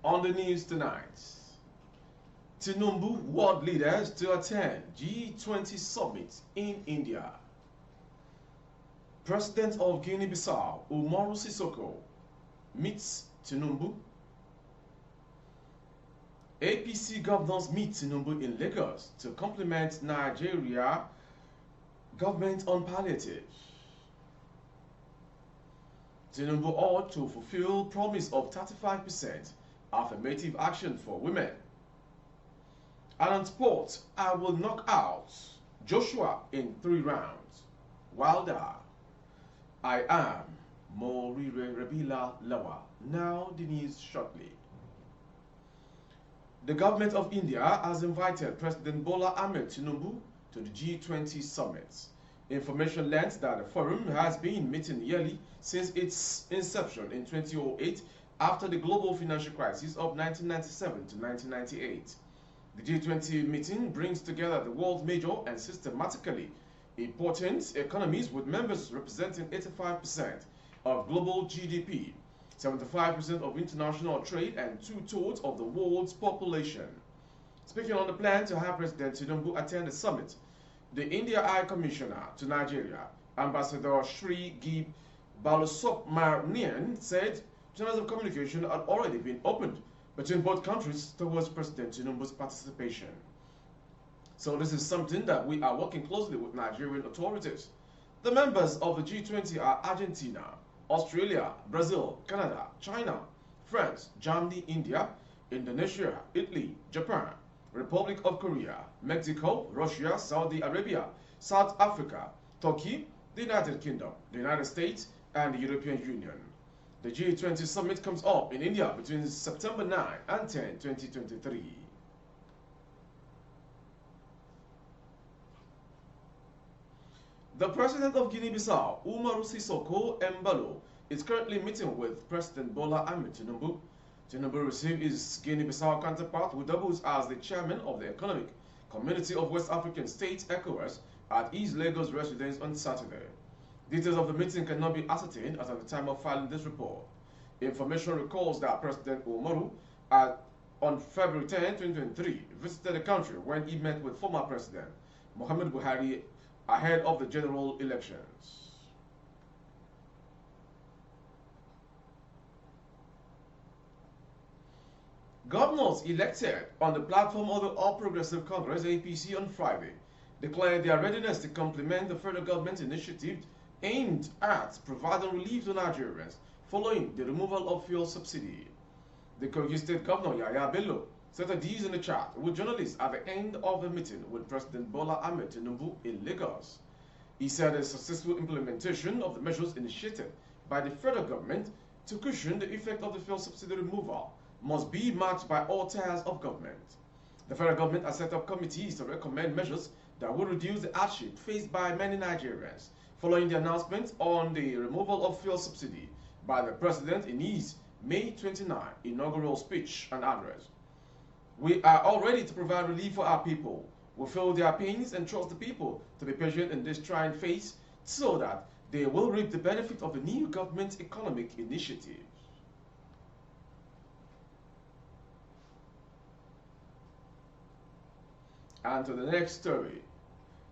On the news tonight, Tinubu world leaders to attend G20 summit in India. President of Guinea-Bissau, Umaru Sissoco, meets Tinubu. APC governors meet Tinubu in Lagos to compliment Nigeria government on palliative. Tinubu ought to fulfill promise of 35% affirmative action for women. And on sports, I will knock out Joshua in 3 rounds. Wilder. I am Morire Rabila Lawa. Now the news shortly. The government of India has invited President Bola Ahmed Tinubu to the G20 summit. Information learned that the forum has been meeting yearly since its inception in 2008 after the global financial crisis of 1997 to 1998. The G20 meeting brings together the world's major and systematically important economies with members representing 85% of global GDP, 75% of international trade, and 2/3 of the world's population. Speaking on the plan to have President Tinubu attend the summit, the India High Commissioner to Nigeria, Ambassador Sri Gib Balasubramanian, said channels of communication had already been opened between both countries towards President Tinubu's participation. So this is something that we are working closely with Nigerian authorities. The members of the G20 are Argentina, Australia, Brazil, Canada, China, France, Germany, India, Indonesia, Italy, Japan, Republic of Korea, Mexico, Russia, Saudi Arabia, South Africa, Turkey, the United Kingdom, the United States, and the European Union. The G20 summit comes up in India between September 9 and 10, 2023. The president of Guinea-Bissau, Umaru Sissoco Embalo, is currently meeting with President Bola Ahmed Tinubu. Tinubu received his Guinea-Bissau counterpart, who doubles as the chairman of the Economic Community of West African States, ECOWAS, at his Lagos residence on Saturday. Details of the meeting cannot be ascertained as at the time of filing this report. Information recalls that President Umaru, on February 10, 2023, visited the country when he met with former President Muhammadu Buhari ahead of the general elections. Governors elected on the platform of the All Progressive Congress (APC) on Friday declared their readiness to complement the federal government initiative aimed at providing relief to Nigerians following the removal of fuel subsidy. The Kogi State Governor Yaya Bello stated these in a chat with journalists at the end of the meeting with President Bola Ahmed Tinubu in Lagos. He said a successful implementation of the measures initiated by the federal government to cushion the effect of the fuel subsidy removal must be matched by all tiers of government. The federal government has set up committees to recommend measures that will reduce the hardship faced by many Nigerians following the announcement on the removal of fuel subsidy by the President in his May 29 inaugural speech and address. We are all ready to provide relief for our people. We feel their pains and trust the people to be patient in this trying phase so that they will reap the benefit of the new government economic initiative. And to the next story.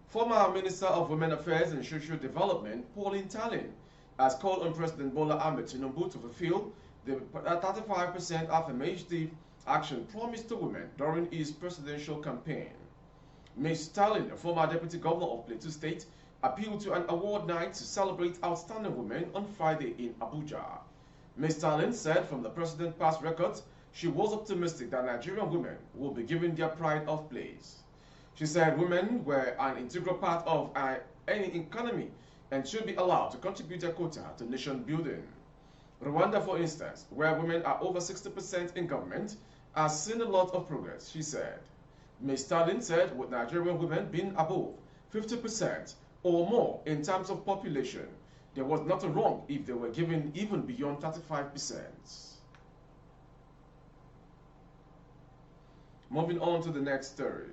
Former Minister of Women Affairs and Social Development, Pauline Talin, has called on President Bola Ahmed Tinubu to fulfill the 35% affirmative action promised to women during his presidential campaign. Ms. Talin, a former Deputy Governor of Plateau State, appealed to an award night to celebrate outstanding women on Friday in Abuja. Ms. Talin said from the President's past records, she was optimistic that Nigerian women will be given their pride of place. She said women were an integral part of any economy and should be allowed to contribute their quota to nation building. Rwanda, for instance, where women are over 60% in government, has seen a lot of progress, she said. Ms. Stalin said with Nigerian women being above 50% or more in terms of population, there was nothing wrong if they were given even beyond 35%. Moving on to the next story.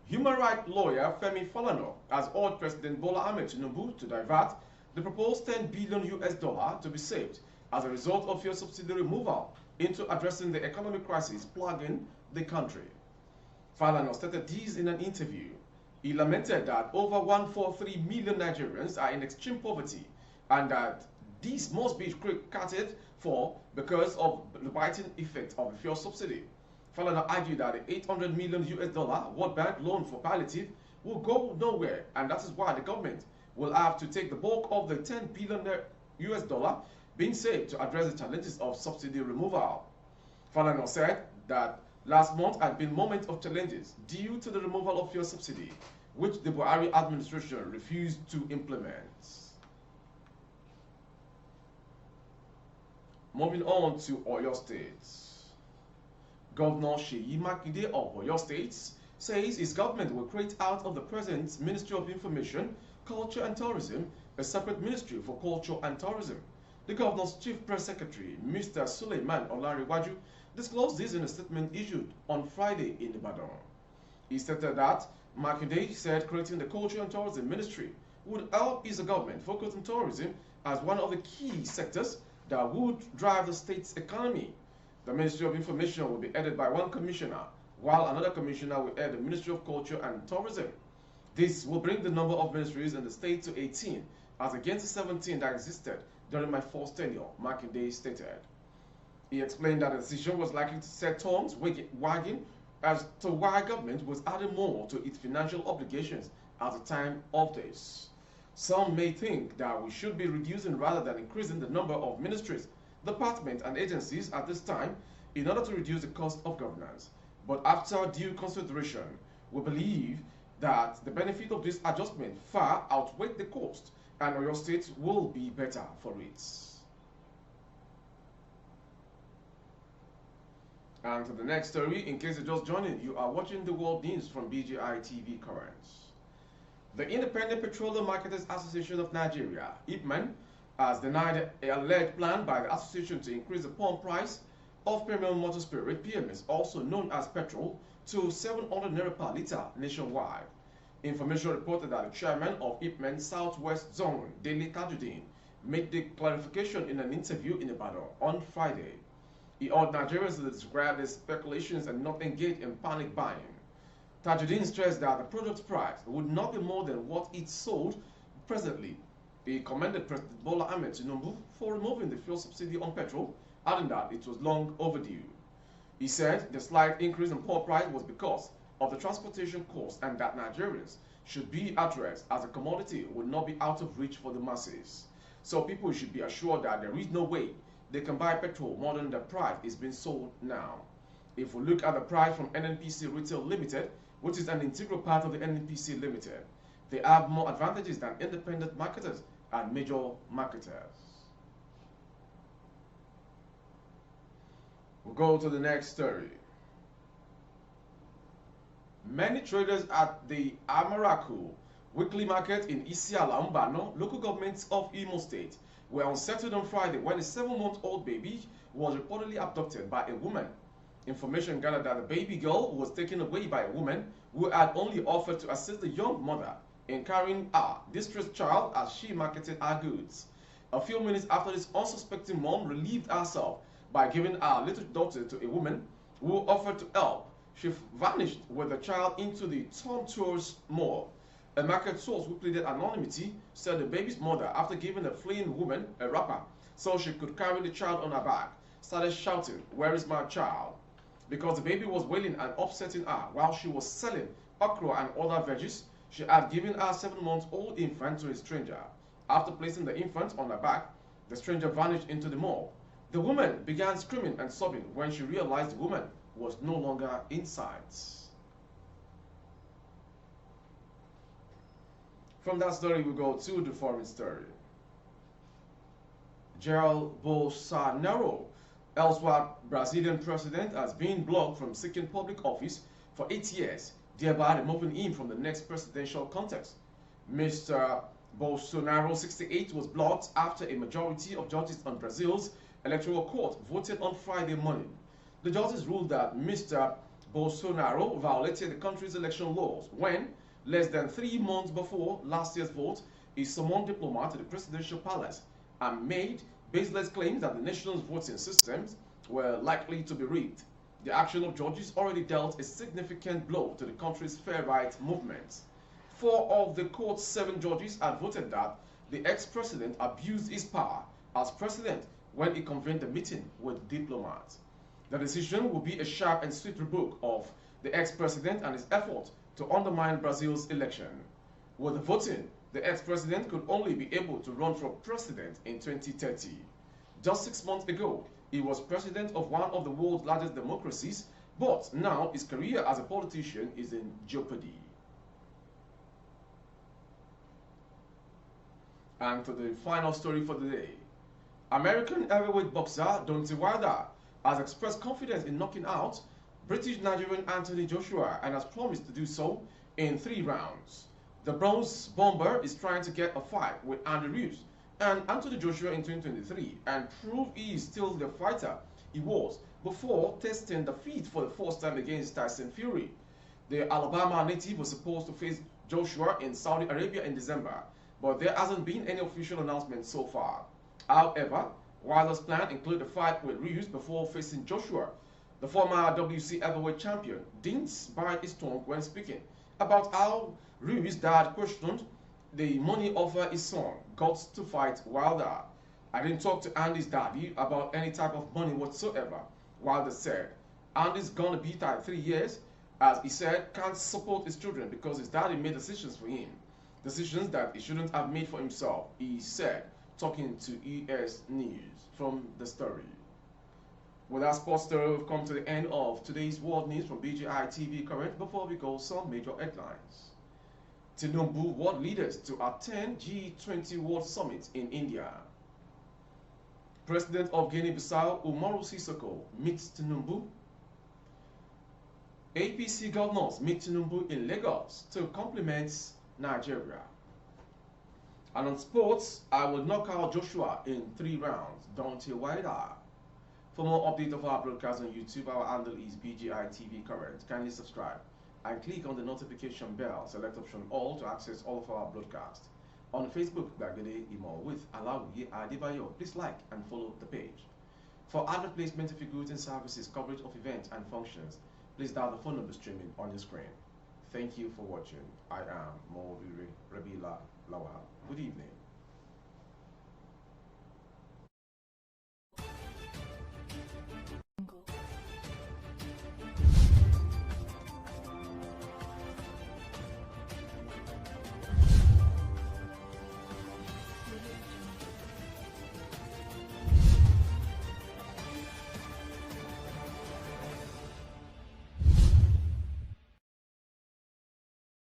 Human rights lawyer Femi Falana has urged President Bola Ahmed Tinubu to divert the proposed $10 billion to be saved as a result of fuel subsidy removal into addressing the economic crisis plaguing the country. Falana stated this in an interview. He lamented that over 143 million Nigerians are in extreme poverty and that this must be catered for because of the biting effect of the fuel subsidy. Falana argued that the 800 million US dollar World Bank loan for palliative will go nowhere, and that is why the government will have to take the bulk of the 10 billion US dollar being saved to address the challenges of subsidy removal. Falana said that last month had been a moment of challenges due to the removal of fuel subsidy, which the Buhari administration refused to implement. Moving on to Oyo State. Governor Seyi Makinde of Oyo State says his government will create out of the present Ministry of Information, Culture and Tourism a separate ministry for culture and tourism. The governor's chief press secretary, Mr. Suleiman Olarewaju, disclosed this in a statement issued on Friday in Ibadan. He stated that Makinde said creating the Culture and Tourism Ministry would help his government focus on tourism as one of the key sectors that would drive the state's economy. The Ministry of Information will be headed by one commissioner, while another commissioner will head the Ministry of Culture and Tourism. This will bring the number of ministries in the state to 18, as against the 17 that existed during my first tenure, Makinde stated. He explained that the decision was likely to set tongues wagging as to why government was adding more to its financial obligations at the time of this. Some may think that we should be reducing rather than increasing the number of ministries, departments, and agencies at this time in order to reduce the cost of governance. But after due consideration, we believe that the benefit of this adjustment far outweighs the cost, and Oyo State will be better for it. And to the next story, in case you're just joining, you are watching the world news from BGI TV Currents. The Independent Petroleum Marketers Association of Nigeria, Ipman, has denied an alleged plan by the association to increase the pump price of premium motor spirit, PMS, also known as petrol, to 700 naira per litre nationwide. Information reported that the chairman of Ipman Southwest Zone, Dele Tajuddin, made the clarification in an interview in Ibadan on Friday. He urged Nigerians to describe the speculations and not engage in panic buying. Tajuddin stressed that the product's price would not be more than what it sold presently. He commended President Bola Ahmed Tinubu for removing the fuel subsidy on petrol, adding that it was long overdue. He said the slight increase in pump price was because of the transportation cost and that Nigerians should be addressed as a commodity would not be out of reach for the masses. So people should be assured that there is no way they can buy petrol more than the price is being sold now. If we look at the price from NNPC Retail Limited, which is an integral part of the NNPC Limited, they have more advantages than independent marketers and major marketers. We'll go to the next story. Many traders at the Amaraku weekly market in Isiala, Mbano, local government of Imo State, were unsettled on Friday when a 7-month-old baby was reportedly abducted by a woman. Information gathered that the baby girl was taken away by a woman who had only offered to assist the young mother in carrying her distressed child as she marketed her goods. A few minutes after this unsuspecting mom relieved herself by giving her little daughter to a woman who offered to help, she vanished with the child into the Tom Tours Mall. A market source who pleaded anonymity said the baby's mother, after giving the fleeing woman a wrapper so she could carry the child on her back, started shouting, "Where is my child?" Because the baby was wailing and upsetting her while she was selling okra and other veggies, she had given her 7-month-old infant to a stranger. After placing the infant on her back, the stranger vanished into the mall. The woman began screaming and sobbing when she realized the woman was no longer in sight. From that story, we go to the foreign story. Jair Bolsonaro, elsewhere Brazilian president, has been blocked from seeking public office for 8 years, thereby removing him from the next presidential contest. Mr. Bolsonaro, 68, was blocked after a majority of judges on Brazil's electoral court voted on Friday morning. The judges ruled that Mr. Bolsonaro violated the country's election laws when, less than 3 months before last year's vote, he summoned diplomats to the presidential palace and made baseless claims that the nation's voting systems were likely to be rigged. The action of judges already dealt a significant blow to the country's fair rights movement. Four of the court's 7 judges had voted that the ex-president abused his power as president when he convened a meeting with diplomats. The decision will be a sharp and swift rebuke of the ex-president and his effort to undermine Brazil's election. With the voting, the ex-president could only be able to run for president in 2030. Just 6 months ago, he was president of one of the world's largest democracies, but now his career as a politician is in jeopardy. And to the final story for the day. American heavyweight boxer Deontay Wilder has expressed confidence in knocking out British Nigerian Anthony Joshua and has promised to do so in 3 rounds. The bronze bomber is trying to get a fight with Andy Ruiz and Anthony Joshua in 2023 and prove he is still the fighter he was before testing defeat for the first time against Tyson Fury. The Alabama native was supposed to face Joshua in Saudi Arabia in December, but there hasn't been any official announcement so far. However, Wilder's plan included a fight with Ruiz before facing Joshua. The former WC heavyweight champion didn't bite his tongue when speaking about how Ruiz dad questioned the money offer his son got to fight Wilder. "I didn't talk to Andy's daddy about any type of money whatsoever," Wilder said. "Andy's gonna be tied 3 years, as he said, can't support his children because his daddy made decisions for him. Decisions that he shouldn't have made for himself," he said, talking to ES News from the story. With our sports story, we've come to the end of today's world news from BGI TV Current. Before we go, some major headlines. Tinubu world leaders to attend G20 World Summit in India. President of Guinea-Bissau Umaru Sissoco meets Tinubu. APC governors meet Tinubu in Lagos to compliment Nigeria. And on sports, I will knock out Joshua in 3 rounds. Deontay Wilder. For more updates of our broadcast on YouTube, our handle is BGI TV Current. Kindly subscribe and click on the notification bell. Select option all to access all of our broadcasts. On Facebook, Gbagede Imo with Alawi Adebayo. Please like and follow the page. For advert placement of your goods and services, coverage of events and functions, please dial the phone number streaming on your screen. Thank you for watching. I am Mowiri Rabila Lawal. Good evening.